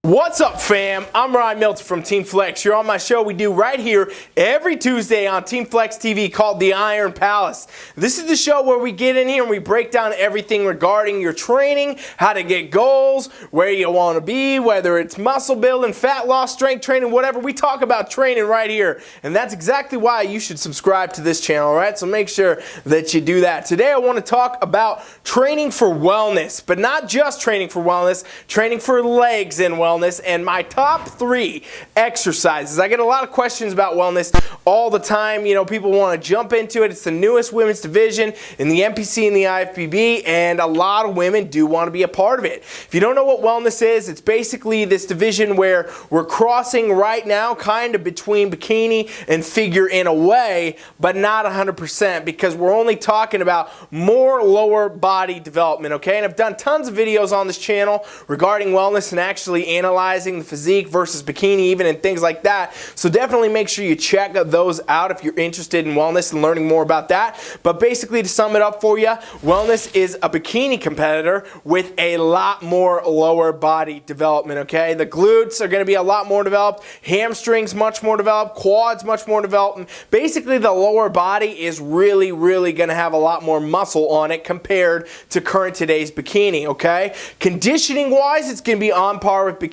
What's up, fam? I'm Milton from TeamFFLEX. You're on my show we do right here every Tuesday on TeamFFLEX TV called The Iron Palace. This is the show where we get in here and we break down everything regarding your training, how to get goals, where you want to be, whether it's muscle building, fat loss, strength training, whatever. We talk about training right here. And that's exactly why you should subscribe to this channel, right? So make sure that you do that. Today I want to talk about training for wellness, but not just training for wellness, training for legs and wellness. And my top 3 exercises. I get a lot of questions about wellness all the time. You know, people want to jump into it. It's the newest women's division in the NPC and the IFBB, and a lot of women do want to be a part of it. If you don't know what wellness is, it's basically this division where we're crossing right now kind of between bikini and figure in a way, but not 100%, because we're only talking about more lower body development, okay? And I've done tons of videos on this channel regarding wellness and actually analyzing the physique versus bikini even and things like that. So definitely make sure you check those out if you're interested in wellness and learning more about that. But basically, to sum it up for you, wellness is a bikini competitor with a lot more lower body development, okay? The glutes are going to be a lot more developed, hamstrings much more developed, quads much more developed. Basically, the lower body is really going to have a lot more muscle on it compared to current today's bikini, okay? Conditioning wise, it's going to be on par with bikini.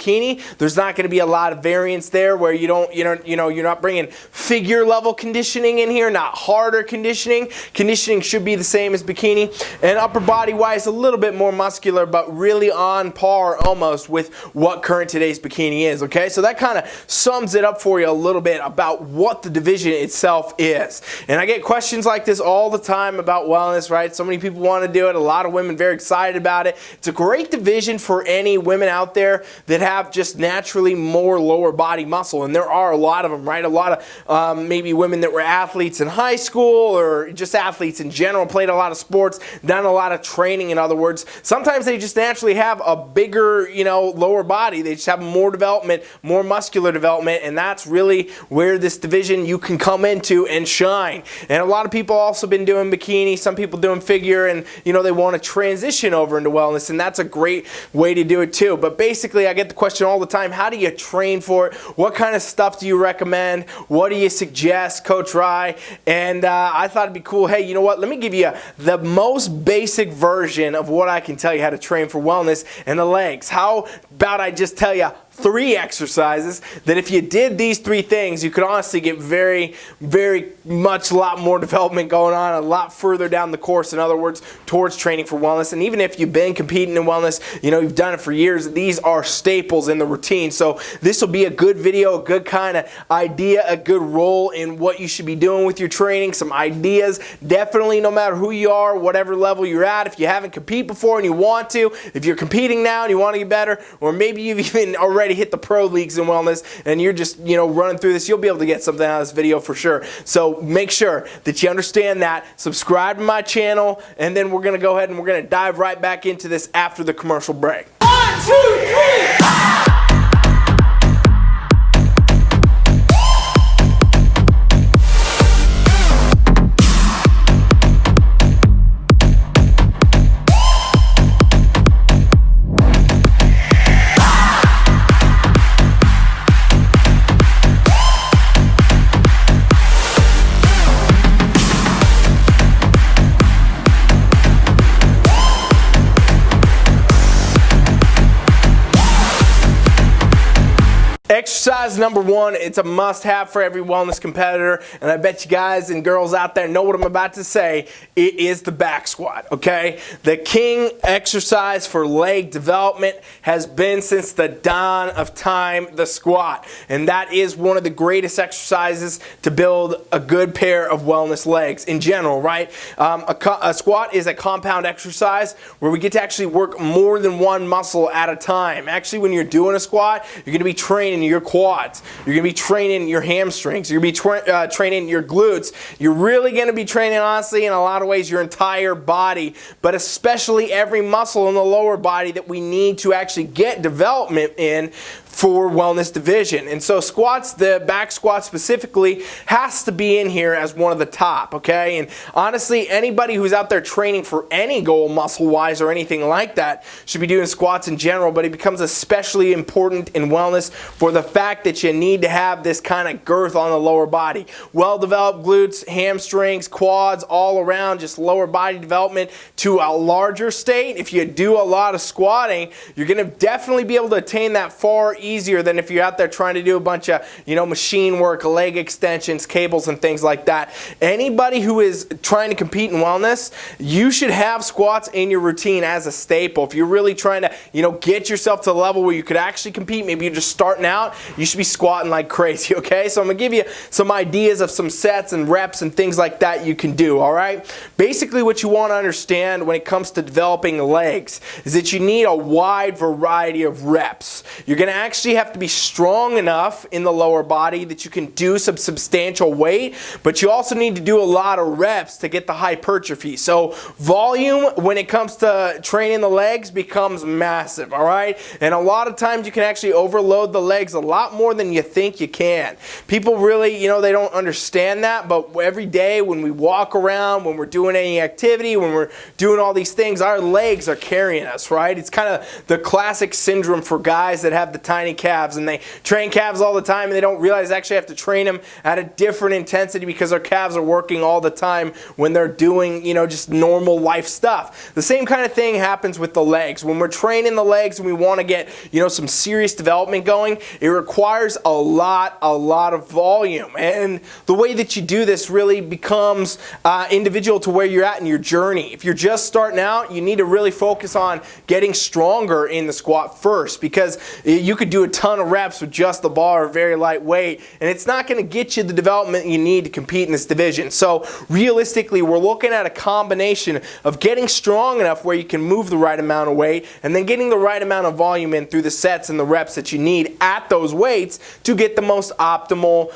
There's not going to be a lot of variance there where you're not bringing figure level conditioning in here, not harder conditioning. Conditioning should be the same as bikini. And upper body wise, a little bit more muscular, but really on par almost with what current today's bikini is, okay? So that kind of sums it up for you a little bit about what the division itself is. And I get questions like this all the time about wellness, right? So many people want to do it. A lot of women very excited about it. It's a great division for any women out there that have just naturally more lower body muscle, and there are a lot of them, right? A lot of maybe women that were athletes in high school or just athletes in general, played a lot of sports, done a lot of training, in other words. Sometimes they just naturally have a bigger, lower body. They just have more development, more muscular development, and that's really where this division you can come into and shine. And a lot of people also been doing bikini, some people doing figure, and they want to transition over into wellness, and that's a great way to do it too. But basically, I get the question all the time, how do you train for it? What kind of stuff do you recommend? What do you suggest, Coach Rye? And I thought it'd be cool, hey, you know what, let me give you the most basic version of what I can tell you how to train for wellness and the legs. How about I just tell you 3 exercises that if you did these 3 things, you could honestly get very much a lot more development going on, a lot further down the course, in other words, towards training for wellness. And even if you've been competing in wellness, you've done it for years, these are staples in the routine. So this will be a good video, a good kind of idea, a good role in what you should be doing with your training, some ideas. Definitely, no matter who you are, whatever level you're at, if you haven't competed before and you want to, if you're competing now and you want to get better, or maybe you've even already hit the pro leagues in wellness and you're just running through this, you'll be able to get something out of this video for sure. So make sure that you understand that, subscribe to my channel, and then we're gonna go ahead and we're gonna dive right back into this after the commercial break. 1, 2, 3! Exercise number 1, it's a must-have for every wellness competitor, and I bet you guys and girls out there know what I'm about to say. It is the back squat, okay? The king exercise for leg development has been since the dawn of time, the squat, and that is one of the greatest exercises to build a good pair of wellness legs in general, right? A squat is a compound exercise where we get to actually work more than one muscle at a time. Actually, when you're doing a squat, you're going to be training your quads, you're going to be training your hamstrings, you're going to be training your glutes. You're really going to be training, honestly, in a lot of ways, your entire body, but especially every muscle in the lower body that we need to actually get development in for wellness division. And so squats, the back squat specifically, has to be in here as one of the top, okay? And honestly, anybody who's out there training for any goal muscle-wise or anything like that should be doing squats in general, but it becomes especially important in wellness for the fact that you need to have this kind of girth on the lower body. Well-developed glutes, hamstrings, quads, all around, just lower body development to a larger state. If you do a lot of squatting, you're going to definitely be able to attain that far easier than if you're out there trying to do a bunch of, machine work, leg extensions, cables, and things like that. Anybody who is trying to compete in wellness, you should have squats in your routine as a staple. If you're really trying to, get yourself to the level where you could actually compete, maybe you're just starting out, you should be squatting like crazy, okay? So I'm going to give you some ideas of some sets and reps and things like that you can do, all right? Basically, what you want to understand when it comes to developing legs is that you need a wide variety of reps. You're going to actually have to be strong enough in the lower body that you can do some substantial weight, but you also need to do a lot of reps to get the hypertrophy. So volume when it comes to training the legs becomes massive, all right? And a lot of times you can actually overload the legs a lot more than you think you can. People really, they don't understand that, but every day when we walk around, when we're doing any activity, when we're doing all these things, our legs are carrying us, right? It's kind of the classic syndrome for guys that have the tiny calves, and they train calves all the time and they don't realize they actually have to train them at a different intensity because their calves are working all the time when they're doing, just normal life stuff. The same kind of thing happens with the legs. When we're training the legs and we want to get, some serious development going, it requires a lot of volume. And the way that you do this really becomes individual to where you're at in your journey. If you're just starting out, you need to really focus on getting stronger in the squat first, because you could do a ton of reps with just the bar, very lightweight, and it's not going to get you the development you need to compete in this division. So realistically, we're looking at a combination of getting strong enough where you can move the right amount of weight, and then getting the right amount of volume in through the sets and the reps that you need at those weights to get the most optimal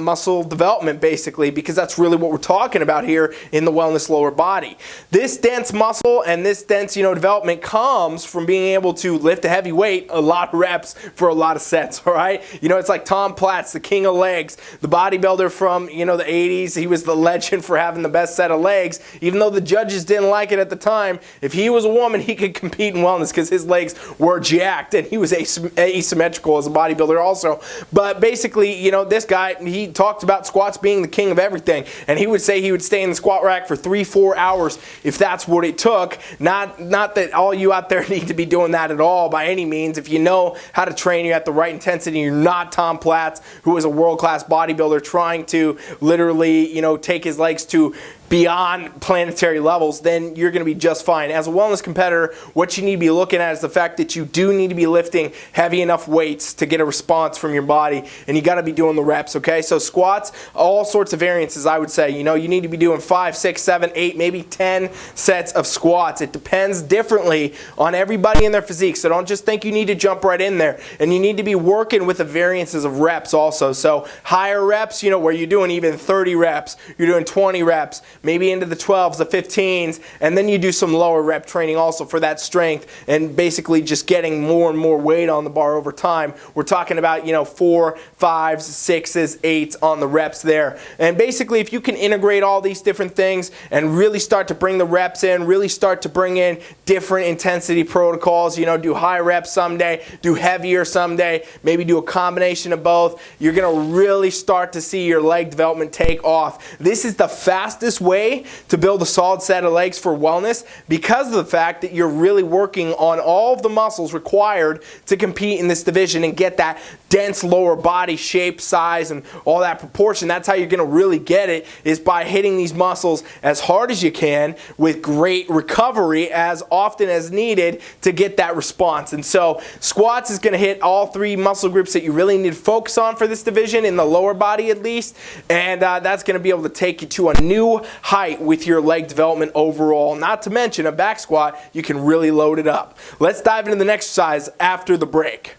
muscle development, basically, because that's really what we're talking about here in the wellness lower body. This dense muscle and this dense, development comes from being able to lift a heavy weight, a lot of reps for a lot of sets, all right? It's like Tom Platz, the king of legs, the bodybuilder from, the 80s. He was the legend for having the best set of legs, even though the judges didn't like it at the time. If he was a woman, he could compete in wellness because his legs were jacked, and he was asymmetrical as a bodybuilder also. But basically, this guy, he talked about squats being the king of everything, and he would say he would stay in the squat rack for 3-4 hours if that's what it took. Not that all you out there need to be doing that at all by any means. If you know how to train, you at the right intensity, you're not Tom Platz, who is a world-class bodybuilder trying to literally, take his legs to beyond planetary levels, then you're going to be just fine. As a wellness competitor, what you need to be looking at is the fact that you do need to be lifting heavy enough weights to get a response from your body, and you got to be doing the reps, okay? So squats, all sorts of variances, I would say. You need to be doing 5, 6, 7, 8, maybe 10 sets of squats. It depends differently on everybody in their physique, so don't just think you need to jump right in there. And you need to be working with the variances of reps also. So higher reps, where you're doing even 30 reps, you're doing 20 reps, maybe into the 12s, the 15s, and then you do some lower rep training also for that strength, and basically just getting more and more weight on the bar over time. We're talking about, 4, 5s, 6s, 8s on the reps there. And basically, if you can integrate all these different things and really start to bring the reps in, really start to bring in different intensity protocols, do high reps someday, do heavier someday, maybe do a combination of both, you're going to really start to see your leg development take off. This is the fastest way to build a solid set of legs for wellness, because of the fact that you're really working on all of the muscles required to compete in this division and get that dense lower body shape, size, and all that proportion. That's how you're going to really get it, is by hitting these muscles as hard as you can with great recovery as often as needed to get that response. And so squats is going to hit all 3 muscle groups that you really need to focus on for this division, in the lower body at least, and that's going to be able to take you to a new height with your leg development overall. Not to mention a back squat, you can really load it up. Let's dive into the next exercise after the break.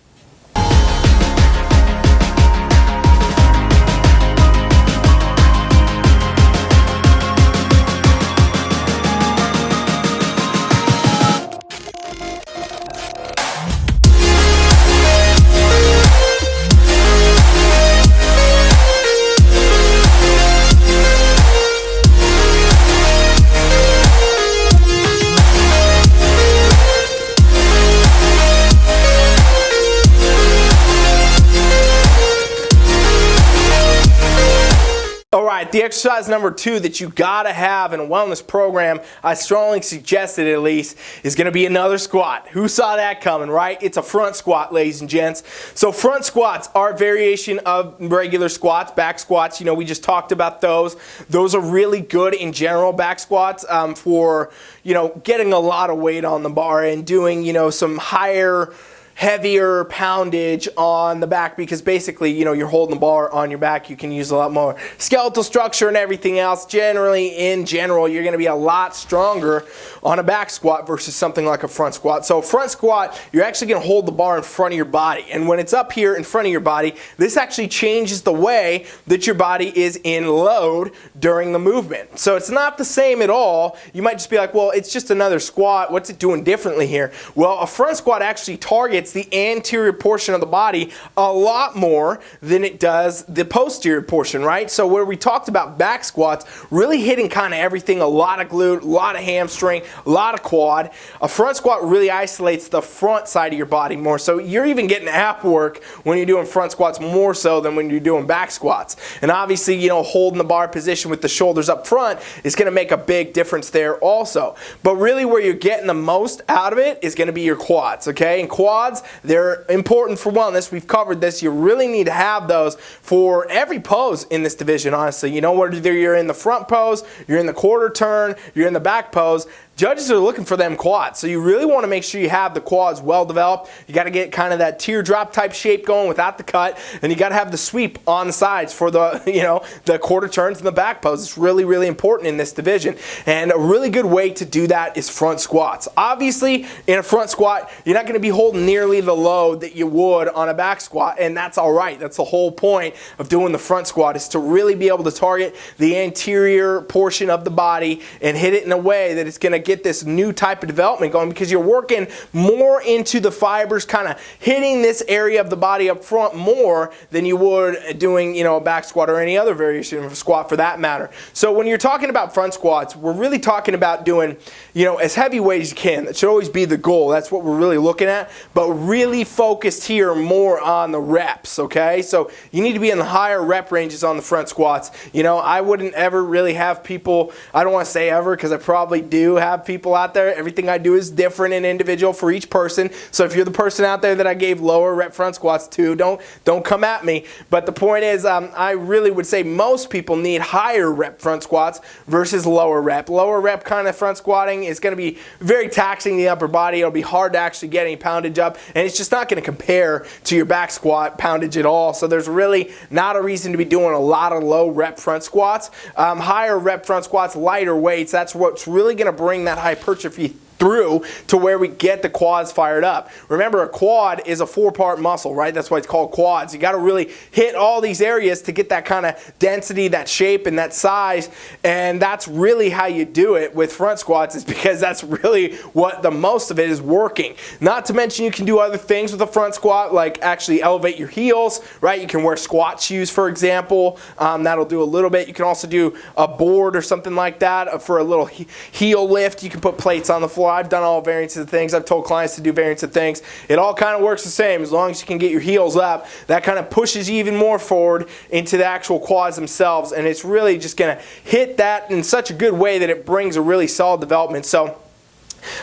right, the exercise number 2 that you gotta have in a wellness program, I strongly suggest it at least, is gonna be another squat. Who saw that coming, right? It's a front squat, ladies and gents. So front squats are a variation of regular squats, back squats. You know, we just talked about those. Those are really good in general, back squats, for, you know, getting a lot of weight on the bar and doing, you know, some heavier poundage on the back, because basically, you know, you're holding the bar on your back. You can use a lot more skeletal structure and everything else. Generally, in general, you're going to be a lot stronger on a back squat versus something like a front squat. So front squat, you're actually going to hold the bar in front of your body. And when it's up here in front of your body, this actually changes the way that your body is in load during the movement. So it's not the same at all. You might just be like, well, it's just another squat. What's it doing differently here? Well, a front squat actually targets the anterior portion of the body a lot more than it does the posterior portion, right? So where we talked about back squats, really hitting kind of everything, a lot of glute, a lot of hamstring, a lot of quad. A front squat really isolates the front side of your body more. So you're even getting ab work when you're doing front squats more so than when you're doing back squats. And obviously, you know, holding the bar position with the shoulders up front is going to make a big difference there also. But really where you're getting the most out of it is going to be your quads, okay? And quads, they're important for wellness. We've covered this. You really need to have those for every pose in this division, honestly. You know, whether you're in the front pose, you're in the quarter turn, you're in the back pose, judges are looking for them quads. So you really want to make sure you have the quads well developed. You got to get kind of that teardrop type shape going without the cut, and you got to have the sweep on the sides for the, you know, the quarter turns and the back pose. It's really, really important in this division. And a really good way to do that is front squats. Obviously, in a front squat, you're not going to be holding nearly the load that you would on a back squat, and that's all right. That's the whole point of doing the front squat, is to really be able to target the anterior portion of the body and hit it in a way that it's going to get this new type of development going, because you're working more into the fibers, kind of hitting this area of the body up front more than you would doing, you know, a back squat or any other variation of a squat for that matter. So when you're talking about front squats, we're really talking about doing, you know, as heavy weight as you can. That should always be the goal. That's what we're really looking at, but really focused here more on the reps, okay? So you need to be in the higher rep ranges on the front squats. You know, I wouldn't ever really have people, I don't want to say ever, because I probably do have people out there. Everything I do is different and individual for each person. So if you're the person out there that I gave lower rep front squats to, don't come at me. But the point is, I really would say most people need higher rep front squats versus lower rep. Lower rep kind of front squatting is going to be very taxing the upper body. It'll be hard to actually get any poundage up, and it's just not going to compare to your back squat poundage at all. So there's really not a reason to be doing a lot of low rep front squats. Higher rep front squats, lighter weights, that's what's really going to bring that hypertrophy through to where we get the quads fired up. Remember, a quad is a 4-part muscle, right? That's why it's called quads. You got to really hit all these areas to get that kind of density, that shape, and that size, and that's really how you do it with front squats, is because that's really what the most of it is working. Not to mention, you can do other things with a front squat, like actually elevate your heels, right? You can wear squat shoes, for example. That'll do a little bit. You can also do a board or something like that for a little heel lift. You can put plates on the floor. I've done all variants of things. I've told clients to do variants of things. It all kind of works the same. As long as you can get your heels up, that kind of pushes you even more forward into the actual quads themselves, and it's really just going to hit that in such a good way that it brings a really solid development. So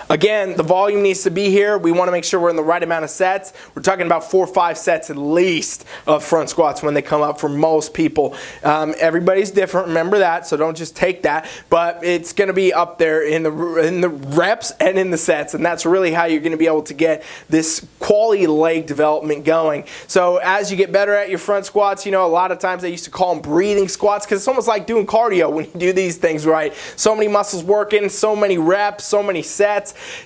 again, the volume needs to be here. We want to make sure we're in the right amount of sets. We're talking about 4 or 5 sets at least of front squats when they come up for most people. Everybody's different, remember that, so don't just take that. But it's going to be up there in the reps and in the sets, and that's really how you're going to be able to get this quality leg development going. So as you get better at your front squats, you know, a lot of times I used to call them breathing squats, because it's almost like doing cardio when you do these things right. So many muscles working, so many reps, so many sets.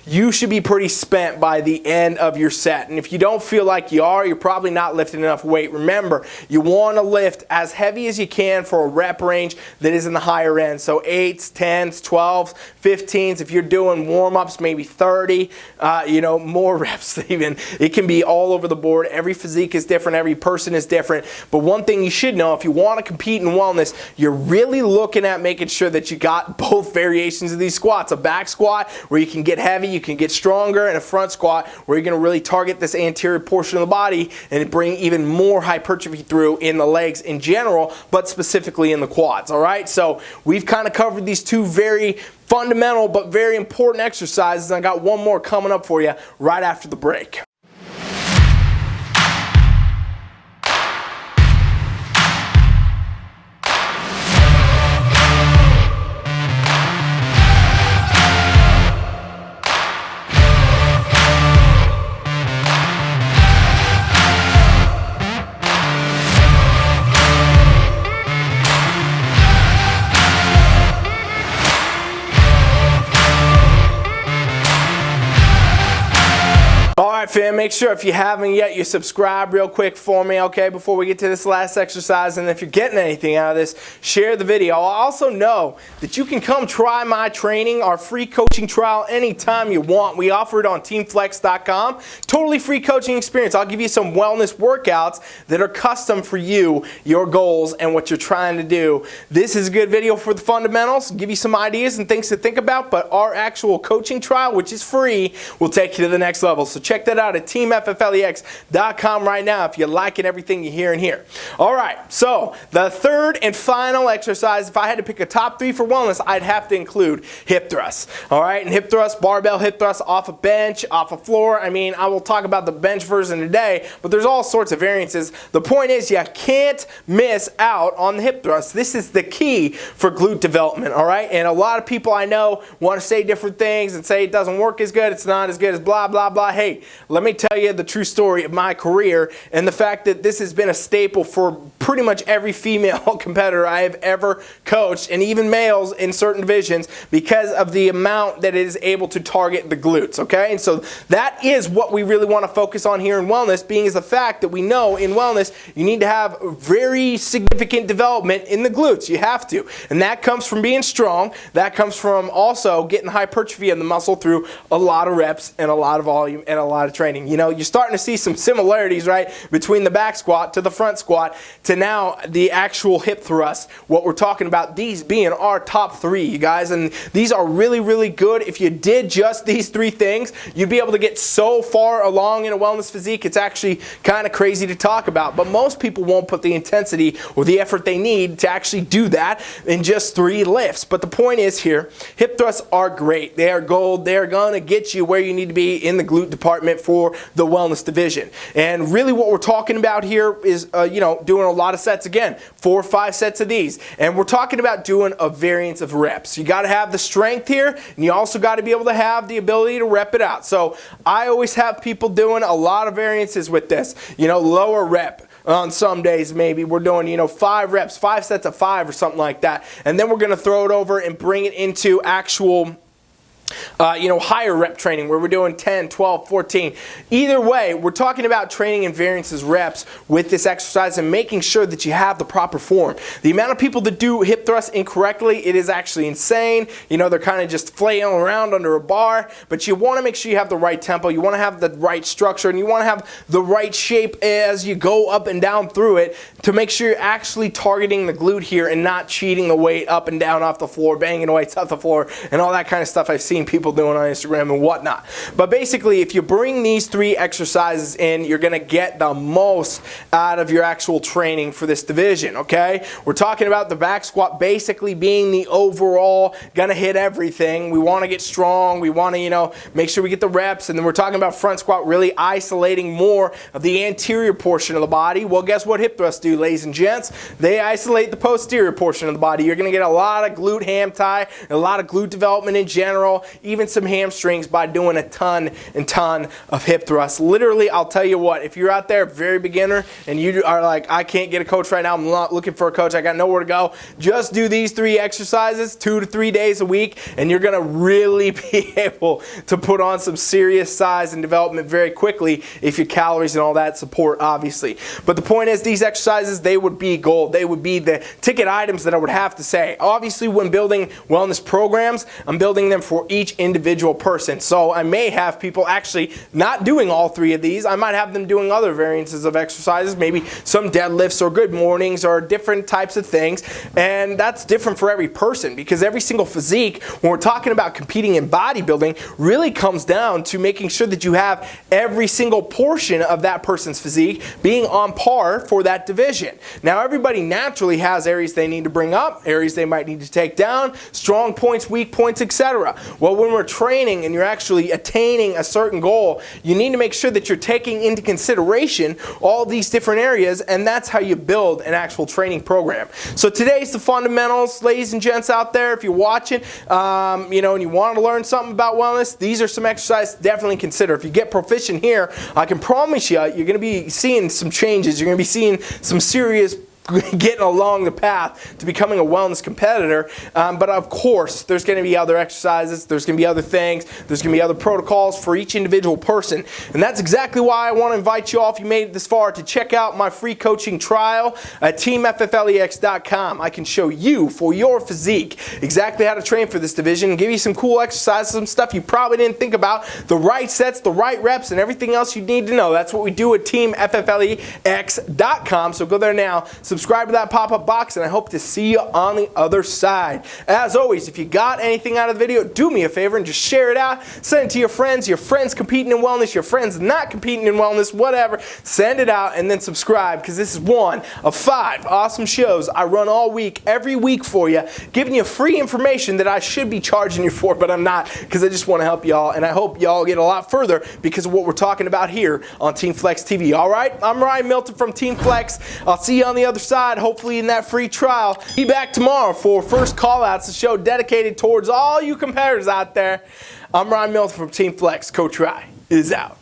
You should be pretty spent by the end of your set. And if you don't feel like you are, you're probably not lifting enough weight. Remember, you want to lift as heavy as you can for a rep range that is in the higher end. So 8s, 10s, 12s, 15s. If you're doing warm-ups, maybe 30, you know, more reps even. It can be all over the board. Every physique is different. Every person is different. But one thing you should know, if you want to compete in wellness, you're really looking at making sure that you got both variations of these squats. A back squat where you can get heavy, you can get stronger, and a front squat where you're going to really target this anterior portion of the body and bring even more hypertrophy through in the legs in general, but specifically in the quads. All right, so we've kind of covered these two very fundamental but very important exercises, and I got one more coming up for you right after the break. Alright fam, make sure if you haven't yet, you subscribe real quick for me, okay, before we get to this last exercise. And if you're getting anything out of this, share the video. I also know that you can come try my training, our free coaching trial, anytime you want. We offer it on TeamFFLEX.com. Totally free coaching experience. I'll give you some wellness workouts that are custom for you, your goals, and what you're trying to do. This is a good video for the fundamentals, give you some ideas and things to think about, but our actual coaching trial, which is free, will take you to the next level. So check that out at TeamFFLEX.com right now if you're liking everything you hear in here. All right, so the third and final exercise, if I had to pick a top 3 for wellness, I'd have to include hip thrusts. All right, and hip thrusts, barbell hip thrusts off a bench, off a floor. I mean, I will talk about the bench version today, but there's all sorts of variances. The point is you can't miss out on the hip thrust. This is the key for glute development, all right? And a lot of people I know want to say different things and say it doesn't work as good, it's not as good as blah, blah, blah. Hey, let me tell you the true story of my career and the fact that this has been a staple for pretty much every female competitor I have ever coached, and even males in certain divisions, because of the amount that it is able to target the glutes, okay? And so that is what we really want to focus on here in wellness, being is the fact that we know in wellness you need to have very significant development in the glutes. You have to. And that comes from being strong. That comes from also getting hypertrophy of the muscle through a lot of reps and a lot of volume and a lot of training. You know, you're starting to see some similarities, right, between the back squat to the front squat to now the actual hip thrust. What we're talking about, these being our top 3, you guys, and these are really, really good. If you did just these 3 things, you'd be able to get so far along in a wellness physique, it's actually kind of crazy to talk about. But most people won't put the intensity or the effort they need to actually do that in just 3 lifts. But the point is here, hip thrusts are great. They are gold. They are going to get you where you need to be in the glute department for the wellness division. And really what we're talking about here is, you know, doing a lot of sets again, 4 or 5 sets of these. And we're talking about doing a variance of reps. You got to have the strength here, and you also got to be able to have the ability to rep it out. So I always have people doing a lot of variances with this. You know, lower rep. On some days maybe we're doing, you know, 5 reps, 5 sets of 5 or something like that. And then we're going to throw it over and bring it into actual you know, higher rep training where we're doing 10, 12, 14. Either way, we're talking about training in variances reps with this exercise and making sure that you have the proper form. The amount of people that do hip thrusts incorrectly, it is actually insane. You know, they're kind of just flailing around under a bar, but you want to make sure you have the right tempo, you want to have the right structure, and you want to have the right shape as you go up and down through it to make sure you're actually targeting the glute here and not cheating the weight up and down off the floor, banging weights off the floor, and all that kind of stuff I've seen people doing on Instagram and whatnot. But basically, if you bring these 3 exercises in, you're going to get the most out of your actual training for this division, okay? We're talking about the back squat basically being the overall, going to hit everything. We want to get strong. We want to, you know, make sure we get the reps. And then we're talking about front squat really isolating more of the anterior portion of the body. Well, guess what hip thrusts do, ladies and gents? They isolate the posterior portion of the body. You're going to get a lot of glute ham tie, a lot of glute development in general, even some hamstrings by doing a ton of hip thrusts. Literally, I'll tell you what, if you're out there, very beginner, and you are like, I can't get a coach right now, I'm not looking for a coach, I got nowhere to go, just do these 3 exercises 2 to 3 days a week, and you're going to really be able to put on some serious size and development very quickly if your calories and all that support, obviously. But the point is, these exercises, they would be gold. They would be the ticket items that I would have to say. Obviously, when building wellness programs, I'm building them for each individual person. So I may have people actually not doing all three of these. I might have them doing other variances of exercises, maybe some deadlifts or good mornings or different types of things. And that's different for every person, because every single physique, when we're talking about competing in bodybuilding, really comes down to making sure that you have every single portion of that person's physique being on par for that division. Now, everybody naturally has areas they need to bring up, areas they might need to take down, strong points, weak points, etc. Well, when we're training and you're actually attaining a certain goal, you need to make sure that you're taking into consideration all these different areas, and that's how you build an actual training program. So today's the fundamentals, ladies and gents out there. If you're watching, and you want to learn something about wellness, these are some exercises to definitely consider. If you get proficient here, I can promise you, you're going to be seeing some changes. You're going to be seeing some serious getting along the path to becoming a wellness competitor. But of course, there's going to be other exercises, there's going to be other things, there's going to be other protocols for each individual person. And that's exactly why I want to invite you all, if you made it this far, to check out my free coaching trial at TeamFFLEX.com. I can show you, for your physique, exactly how to train for this division and give you some cool exercises, some stuff you probably didn't think about, the right sets, the right reps, and everything else you need to know. That's what we do at TeamFFLEX.com. So go there now, subscribe to that pop-up box, and I hope to see you on the other side. As always, if you got anything out of the video, do me a favor and just share it out. Send it to your friends competing in wellness, your friends not competing in wellness, whatever. Send it out and then subscribe, because this is one of 5 awesome shows I run all week, every week for you, giving you free information that I should be charging you for, but I'm not, because I just want to help y'all, and I hope y'all get a lot further because of what we're talking about here on TeamFFLEX TV. All right, I'm Ryan Milton from TeamFFLEX. I'll see you on the other side, hopefully in that free trial. Be back tomorrow for First Callouts, a show dedicated towards all you competitors out there. I'm Ryan Milton from TeamFFLEX. Coach Rye is out.